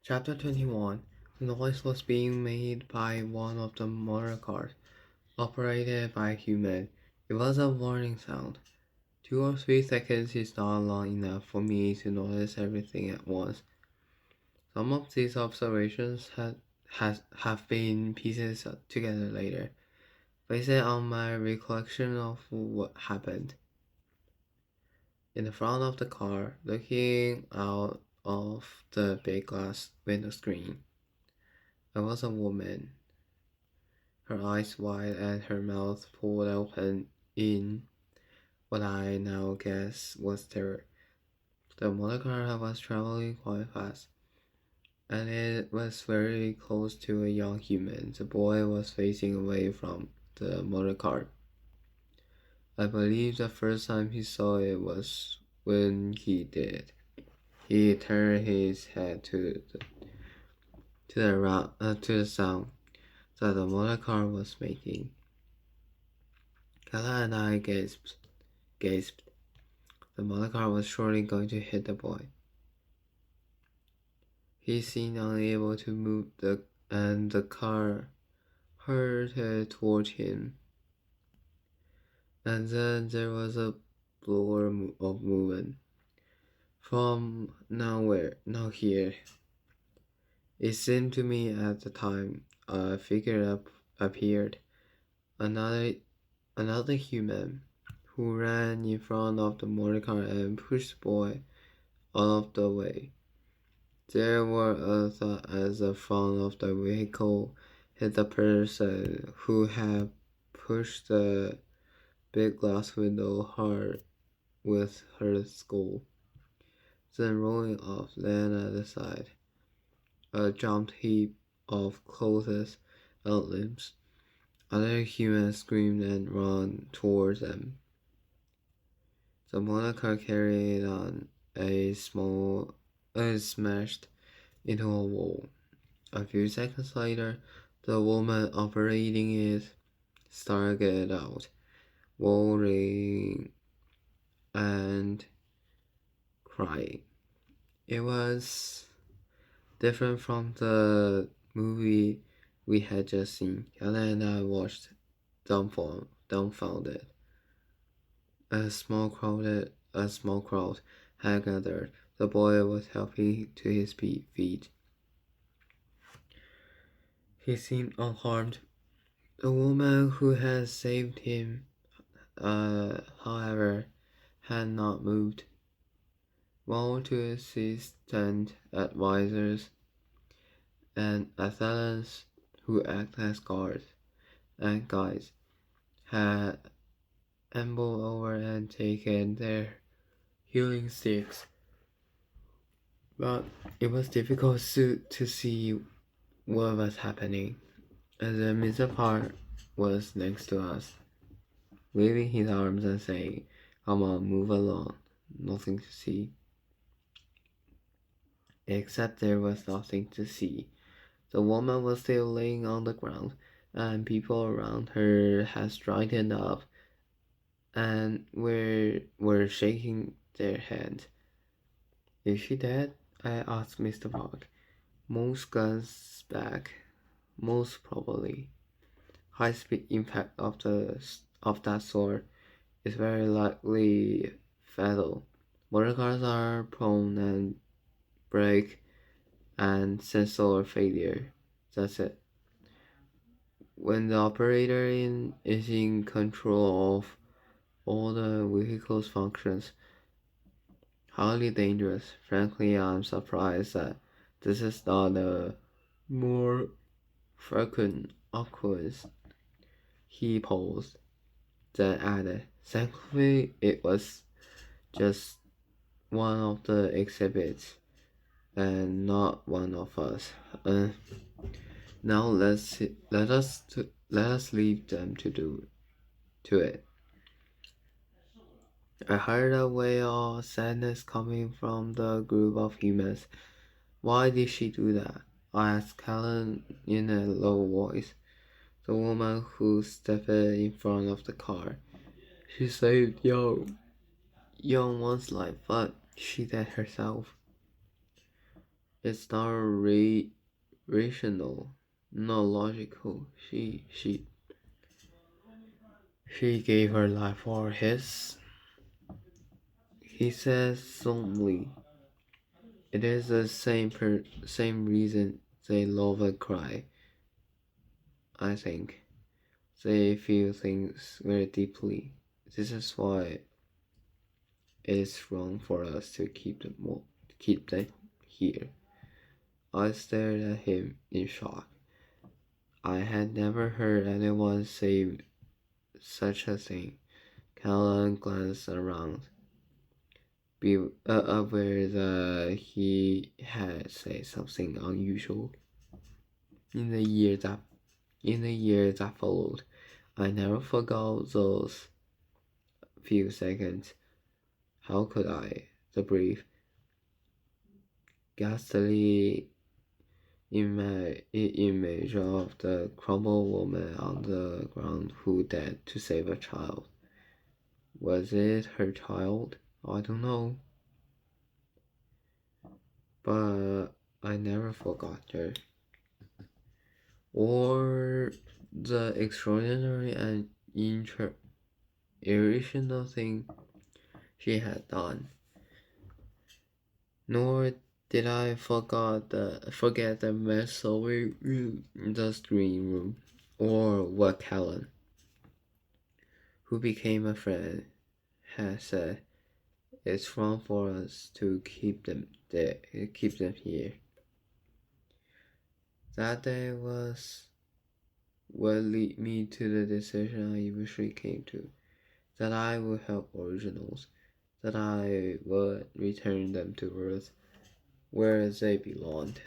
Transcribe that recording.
Chapter 21. The noise was being made by one of the motor cars, operated by a human. It was a warning sound. 2 or 3 seconds is not long enough for me to notice everything at once. Some of these observations have been pieces together later, based on my recollection of what happened. In the front of the car, looking out of the big glass window screen, there was a woman, her eyes wide and her mouth pulled open in what I now guess was terror. The motor car was traveling quite fast, and it was very close to a young human. The boy was facing away from the motor car. I believe the first time he saw it was when he did. He turned his head to the sound that the motor car was making. Kala and I gasped. The motor car was surely going to hit the boy. He seemed unable to move, and the car hurtled toward him. And then there was a blur of movement. From now here. It seemed to me at the time a figure appeared. Another human who ran in front of the motor car and pushed the boy out of the way. There were others as the front of the vehicle hit the person who had pushed the big glass window hard with her skull, then rolling off, land at the side, a jumped heap of clothes and limbs. Other humans screamed and ran towards them. The motor car carried on smashed into a wall. A few seconds later, the woman operating it started out, wailing and crying. It was different from the movie we had just seen. Ella and I watched dumbfounded. A small crowd had gathered. The boy was helping to his feet. He seemed unharmed. The woman who had saved him, however, had not moved. One or two assistant advisors and athletes who act as guards and guides had ambled over and taken their healing sticks, but it was difficult to see what was happening, and then Mr. Park was next to us, waving his arms and saying, "Come on, move along, nothing to see." Except there was nothing to see. The woman was still laying on the ground, and people around her had straightened up and were shaking their heads. "Is she dead?" I asked Mr. Park. "Most guns back. Most probably. High-speed impact of that sort is very likely fatal. Motor cars are prone and brake and sensor failure. That's it. When the operator is in control of all the vehicle's functions, highly dangerous. Frankly, I'm surprised that this is not a more frequent occurrence." He paused, then added, "Thankfully, it was just one of the exhibits, and not one of us. Now let us leave them to it." I heard a wail of sadness coming from the group of humans. "Why did she do that?" I asked Helen in a low voice, the woman who stepped in front of the car. "She saved young one's life, but she dead herself." It's not rational, not logical. She gave her life for his. He says solemnly, "It is the same reason they love and cry. I think they feel things very deeply. This is why it is wrong for us to keep them here." I stared at him in shock. I had never heard anyone say such a thing. Callan glanced around, aware that he had said something unusual. In the year that followed, I never forgot those few seconds. How could I? The brief, ghastly image of the crumpled woman on the ground who dared to save a child. Was it her child? I don't know. But I never forgot her. Or the extraordinary and irrational thing she had done. Nor did I forget the mess over the screen room, or what Callan, who became a friend, had said. It's wrong for us to keep them there, keep them here. That day was what led me to the decision I eventually came to, that I would help originals, that I would return them to Earth, where they belonged.